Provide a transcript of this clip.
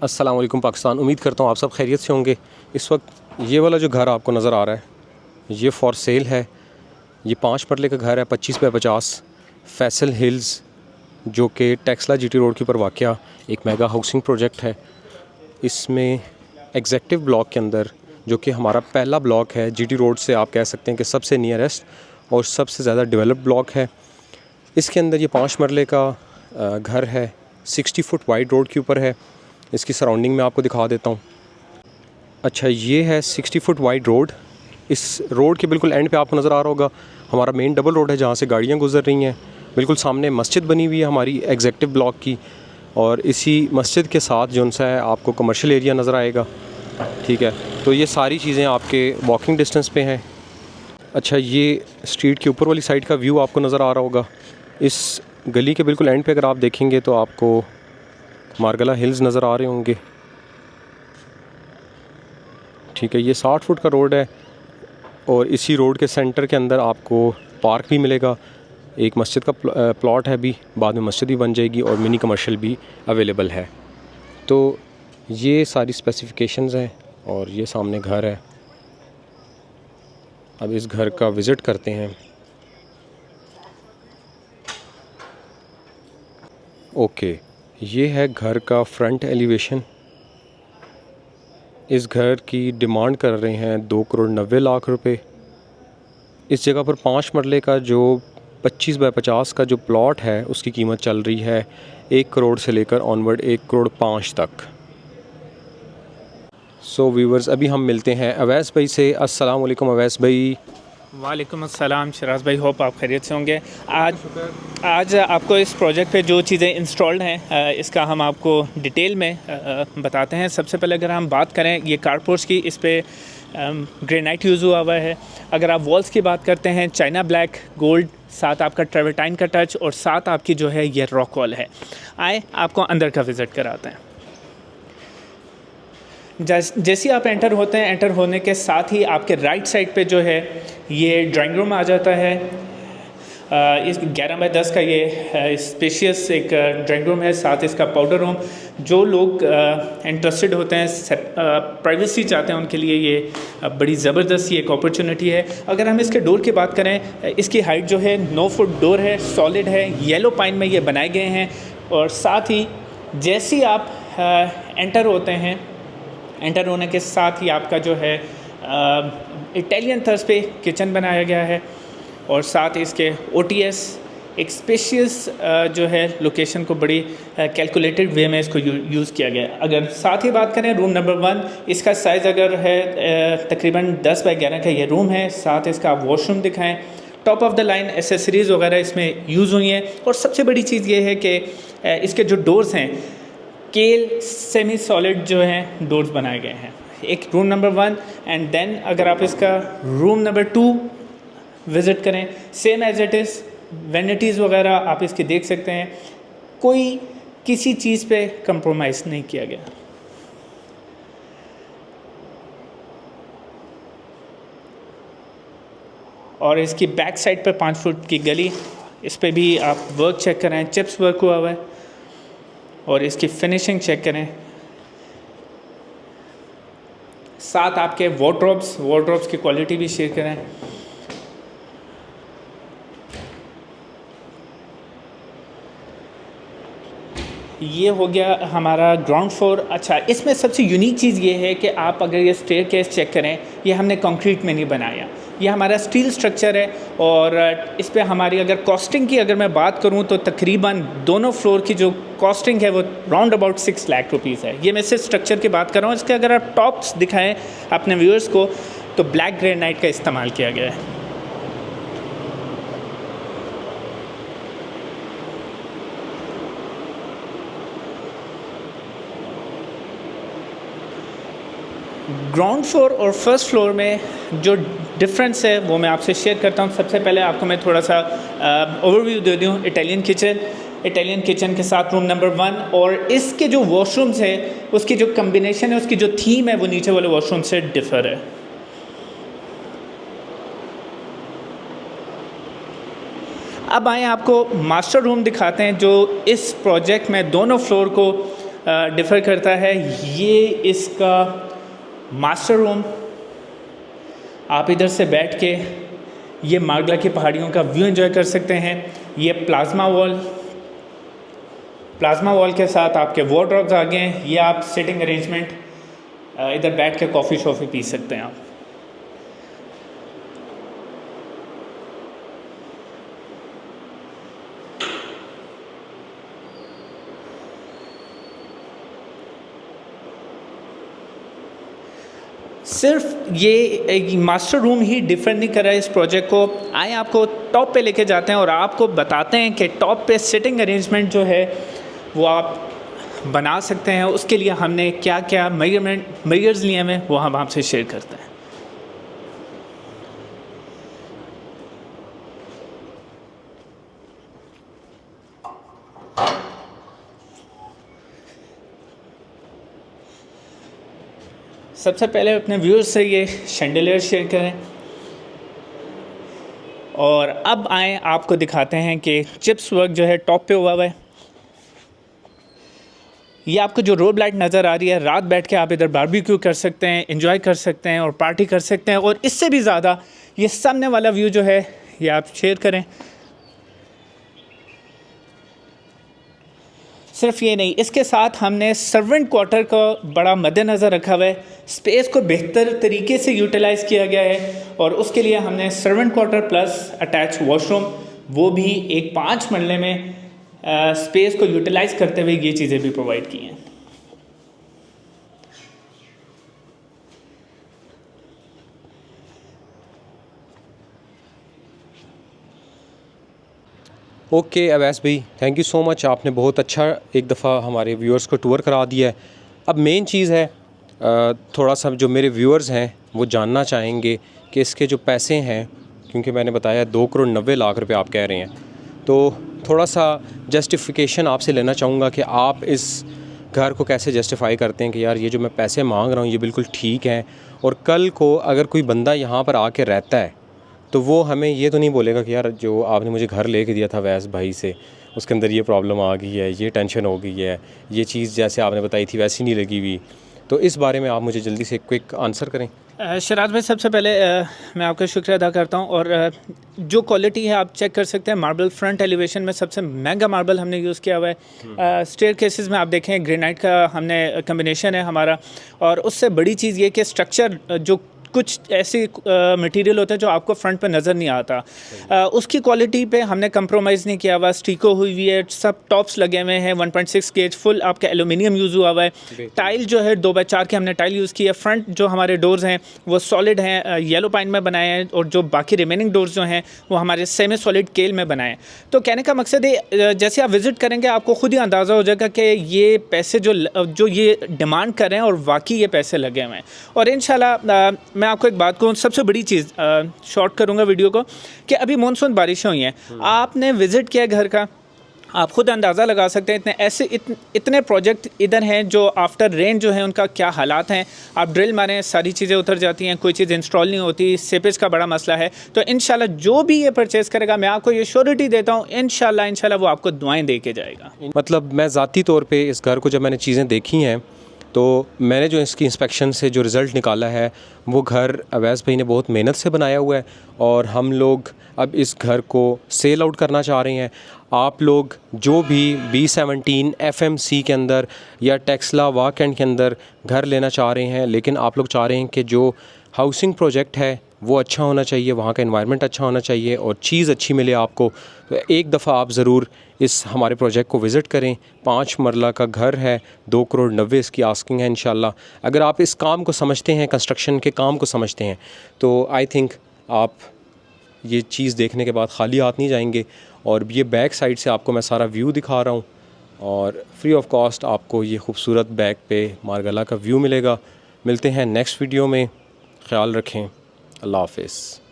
अस्सलाम वालेकुम पाकिस्तान। उम्मीद करता हूँ आप सब खैरियत से होंगे। इस वक्त ये वाला जो घर आपको नज़र आ रहा है ये फ़ॉर सेल है। ये 5 मरले का घर है, 25 बाय 50, फैसल हिल्स, जो कि टेक्सला जीटी रोड के ऊपर वाक़या एक मेगा हाउसिंग प्रोजेक्ट है। इसमें एग्जेक्टिव ब्लॉक के अंदर, जो कि हमारा पहला ब्लॉक है जीटी रोड से, आप कह सकते हैं कि सबसे नियरेस्ट और सबसे ज़्यादा डेवलप ब्लॉक है। इसके अंदर ये 5 मरले का घर है, 60 फुट वाइड रोड के ऊपर है। इसकी सराउंडिंग में आपको दिखा देता हूँ। अच्छा, ये है 60 फुट वाइड रोड। इस रोड के बिल्कुल एंड पे आपको नज़र आ रहा होगा हमारा मेन डबल रोड है, जहाँ से गाड़ियाँ गुजर रही हैं। बिल्कुल सामने मस्जिद बनी हुई है हमारी एग्जेक्टिव ब्लॉक की, और इसी मस्जिद के साथ जो सा है आपको कमर्शियल एरिया नज़र आएगा। ठीक है, तो ये सारी चीज़ें आपके वॉकिंग डिस्टेंस पे हैं। अच्छा, ये स्ट्रीट के ऊपर वाली साइड का व्यू आपको नज़र आ रहा होगा। इस गली के बिल्कुल एंड पे अगर आप देखेंगे तो आपको मारगला हिल्स नज़र आ रहे होंगे। ठीक है, ये 60 फुट का रोड है और इसी रोड के सेंटर के अंदर आपको पार्क भी मिलेगा। एक मस्जिद का प्लॉट है, भी बाद में मस्जिद भी बन जाएगी और मिनी कमर्शियल भी अवेलेबल है। तो ये सारी स्पेसिफिकेशंस हैं और ये सामने घर है। अब इस घर का विज़िट करते हैं। ओके, ये है घर का फ्रंट एलिवेशन। इस घर की डिमांड कर रहे हैं 2,90,00,000 रुपए। इस जगह पर 5 मरले का जो 25 बाय 50 का जो प्लॉट है उसकी कीमत चल रही है 1 करोड़ से लेकर ऑनवर्ड 1,05,00,000 तक। सो व्यूवर्स, अभी हम मिलते हैं अवैस भाई से। अस्सलाम वालेकुम अवैस भाई। वालेकुम अस्सलाम शराज भाई, होप आप खैरियत से होंगे। आज आपको इस प्रोजेक्ट पे जो चीज़ें इंस्टॉल्ड हैं इसका हम आपको डिटेल में बताते हैं। सबसे पहले अगर हम बात करें ये कारपोर्ट्स की, इस पे ग्रेनाइट यूज़ हुआ है। अगर आप वॉल्स की बात करते हैं, चाइना ब्लैक गोल्ड, साथ आपका ट्रेवर्टाइन का टच और साथ आपकी जो है ये रॉक वॉल है। आए आपको अंदर का विज़िट कराते हैं। जैसे आप एंटर होते हैं, एंटर होने के साथ ही आपके राइट साइड पे जो है ये ड्राइंग रूम आ जाता है। इस 11 बाय 10 का ये स्पेशियस एक ड्राइंग रूम है, साथ इसका पाउडर रूम। जो लोग इंटरेस्टेड होते हैं, प्राइवेसी चाहते हैं, उनके लिए ये बड़ी ज़बरदस्त एक अपॉर्चुनिटी है। अगर हम इसके डोर की बात करें, इसकी हाइट जो है 9 फुट डोर है, सॉलिड है, येलो पाइन में ये बनाए गए हैं। और साथ ही जैसे ही आप एंटर होते हैं, एंटर होने के साथ ही आपका जो है इटालियन थर्स पे किचन बनाया गया है और साथ इसके OTS एक स्पेशियस जो है लोकेशन को बड़ी कैलकुलेटेड वे में इसको यूज़ किया गया है। अगर साथ ही बात करें रूम नंबर 1, इसका साइज़ अगर है तकरीबन 10 बाय 11 का ये रूम है। साथ इसका आप वॉशरूम दिखाएं, top of the line accessories वगैरह इसमें यूज़ हुई हैं। और सबसे बड़ी चीज़ ये है कि इसके जो डोर्स हैं केल सेमी सॉलिड जो हैं डोर्स बनाए गए हैं। एक रूम नंबर 1 एंड देन अगर आप इसका रूम नंबर 2 विज़िट करें, सेम एज इट इज़, वेनिटीज़ वगैरह आप इसके देख सकते हैं, कोई किसी चीज़ पे कंप्रोमाइज़ नहीं किया गया। और इसकी बैक साइड पे 5 फुट की गली, इस पे भी आप वर्क चेक करें, चिप्स वर्क हुआ हुआ है। और इसकी फिनिशिंग चेक करें। साथ आपके वार्डरोब्स की क्वालिटी भी शेयर करें। ये हो गया हमारा ग्राउंड फ्लोर। अच्छा, इसमें सबसे यूनिक चीज़ ये है कि आप अगर ये स्टेयरकेस चेक करें, ये हमने कंक्रीट में नहीं बनाया, ये हमारा स्टील स्ट्रक्चर है। और इस पे हमारी अगर कॉस्टिंग की अगर मैं बात करूं तो तकरीबन दोनों फ्लोर की जो कॉस्टिंग है वो राउंड अबाउट 6 लाख रुपीज़ है। ये मैं सिर्फ स्ट्रक्चर की बात कर रहा हूँ। इसके अगर आप टॉप्स दिखाएं अपने व्यूअर्स को तो ब्लैक ग्रेनाइट का इस्तेमाल किया गया है। ग्राउंड फ्लोर और फर्स्ट फ्लोर में जो डिफरेंस है वो मैं आपसे शेयर करता हूँ। सबसे पहले आपको मैं थोड़ा सा ओवरव्यू दे दूँ। इटालियन किचन के साथ रूम नंबर 1 और इसके जो वॉशरूम्स है उसकी जो कम्बिनेशन है, उसकी जो थीम है वो नीचे वाले वॉशरूम से डिफर है। अब आए आपको मास्टर रूम दिखाते हैं, जो इस प्रोजेक्ट में दोनों फ्लोर को डिफ़र करता है। ये इसका मास्टर रूम, आप इधर से बैठ के ये मार्गला की पहाड़ियों का व्यू एंजॉय कर सकते हैं। ये प्लाज्मा वॉल के साथ आपके वार्डरोब्स आ गए हैं। ये आप सिटिंग अरेंजमेंट, इधर बैठ के कॉफ़ी शॉफ़ी पी सकते हैं आप। सिर्फ ये एक मास्टर रूम ही डिफरेंट नहीं कर रहा है इस प्रोजेक्ट को। आए आपको टॉप पे लेके जाते हैं और आपको बताते हैं कि टॉप पे सिटिंग अरेंजमेंट जो है वो आप बना सकते हैं। उसके लिए हमने क्या क्या मेजर्स लिए हैं वो हम आपसे शेयर करते हैं। सबसे पहले अपने व्यूअर्स से ये शैंडलियर शेयर करें और अब आए आपको दिखाते हैं कि चिप्स वर्क जो है टॉप पे हुआ है। ये आपको जो रोड लाइट नज़र आ रही है, रात बैठ के आप इधर बारबेक्यू कर सकते हैं, एंजॉय कर सकते हैं और पार्टी कर सकते हैं। और इससे भी ज़्यादा ये सामने वाला व्यू जो है ये आप शेयर करें। सिर्फ ये नहीं, इसके साथ हमने सर्वेंट क्वार्टर का बड़ा मद्देनज़र रखा हुआ है। स्पेस को बेहतर तरीके से यूटिलाइज़ किया गया है और उसके लिए हमने servant quarter plus attach washroom, वो भी एक 5 मरले में स्पेस को यूटिलाइज़ करते हुए ये चीज़ें भी प्रोवाइड की हैं। ओके अवैस भाई, थैंक यू सो मच। आपने बहुत अच्छा एक दफ़ा हमारे व्यूअर्स को टूर करा दिया है। अब मेन चीज़ है, थोड़ा सा जो मेरे व्यूअर्स हैं वो जानना चाहेंगे कि इसके जो पैसे हैं, क्योंकि मैंने बताया 2,90,00,000 रुपये आप कह रहे हैं, तो थोड़ा सा जस्टिफिकेशन आपसे लेना चाहूँगा कि आप इस घर को कैसे जस्टिफाई करते हैं कि यार ये जो मैं पैसे मांग रहा हूँ ये बिल्कुल ठीक है। और कल को अगर कोई बंदा यहाँ पर आके रहता है तो वो हमें ये तो नहीं बोलेगा कि यार जो आपने मुझे घर लेके दिया था वैस भाई से, उसके अंदर ये प्रॉब्लम आ गई है, ये टेंशन हो गई है, ये चीज़ जैसे आपने बताई थी वैसी नहीं लगी हुई। तो इस बारे में आप मुझे जल्दी से क्विक आंसर करें। शराज भाई, सबसे पहले मैं आपका शुक्रिया अदा करता हूं। और जो क्वालिटी है आप चेक कर सकते हैं। मार्बल फ्रंट एलिवेशन में सबसे महंगा मार्बल हमने यूज़ किया हुआ है। स्टेयर केसेस में आप देखें ग्रेनाइट का हमने कम्बिनेशन है हमारा। और उससे बड़ी चीज़ ये कि स्ट्रक्चर, जो कुछ ऐसी मटेरियल होते हैं जो आपको फ्रंट पे नज़र नहीं आता, उसकी क्वालिटी पे हमने कंप्रोमाइज़ नहीं किया हुआ। स्टीको हुई हुई है, सब टॉप्स लगे हुए हैं, 1.6 गेज फुल आपका एल्यूमिनियम यूज़ हुआ हुआ है। टाइल जो है 2x4 के हमने टाइल यूज़ की है। फ्रंट जो हमारे डोर्स हैं वो सॉलिड हैं, येलो पाइन में बनाए हैं। और जो बाकी रिमेनिंग डोर्स जो हैं वो हमारे सेमी सॉलिड केल में बनाए हैं। तो कहने का मकसद है, जैसे आप विज़िट करेंगे आपको खुद ही अंदाज़ा हो जाएगा कि ये पैसे जो ये डिमांड कर रहे हैं और वाकई ये पैसे लगे हुए हैं। और इंशाल्लाह मैं आपको एक बात कहूँ, सबसे बड़ी चीज़, शॉर्ट करूँगा वीडियो को, कि अभी मानसून बारिशें हुई हैं। आपने विज़िट किया घर का, आप खुद अंदाज़ा लगा सकते हैं इतने प्रोजेक्ट इधर हैं जो आफ्टर रेन जो है उनका क्या हालात हैं। आप ड्रिल मारें, सारी चीज़ें उतर जाती हैं, कोई चीज़ इंस्टॉल नहीं होती, सेपेज का बड़ा मसला है। तो इंशाल्लाह जो भी ये परचेज़ करेगा, मैं आपको ये श्योरिटी देता हूँ, इंशाल्लाह वो आपको दुआएं दे के जाएगा। मतलब मैं ज़ाती तौर पे इस घर को जब मैंने चीज़ें देखी हैं तो मैंने जो इसकी इंस्पेक्शन से जो रिज़ल्ट निकाला है, वो घर अवैस भाई ने बहुत मेहनत से बनाया हुआ है। और हम लोग अब इस घर को सेल आउट करना चाह रहे हैं। आप लोग जो भी B17 FMC के अंदर या टेक्सला वाकेंड के अंदर घर लेना चाह रहे हैं, लेकिन आप लोग चाह रहे हैं कि जो हाउसिंग प्रोजेक्ट है वो अच्छा होना चाहिए, वहाँ का एनवायरनमेंट अच्छा होना चाहिए और चीज़ अच्छी मिले आपको, तो एक दफ़ा आप ज़रूर इस हमारे प्रोजेक्ट को विज़िट करें। 5 मरला का घर है, 2,90,00,000 इसकी आस्किंग है। इंशाल्लाह अगर आप इस काम को समझते हैं, कंस्ट्रक्शन के काम को समझते हैं, तो आई थिंक आप ये चीज़ देखने के बाद खाली हाथ नहीं जाएंगे। और ये बैक साइड से आपको मैं सारा व्यू दिखा रहा हूँ और फ्री ऑफ कॉस्ट आपको ये खूबसूरत बैक पे मारगला का व्यू मिलेगा। मिलते हैं नेक्स्ट वीडियो में, ख्याल रखें, अल्लाह हाफ़िज़।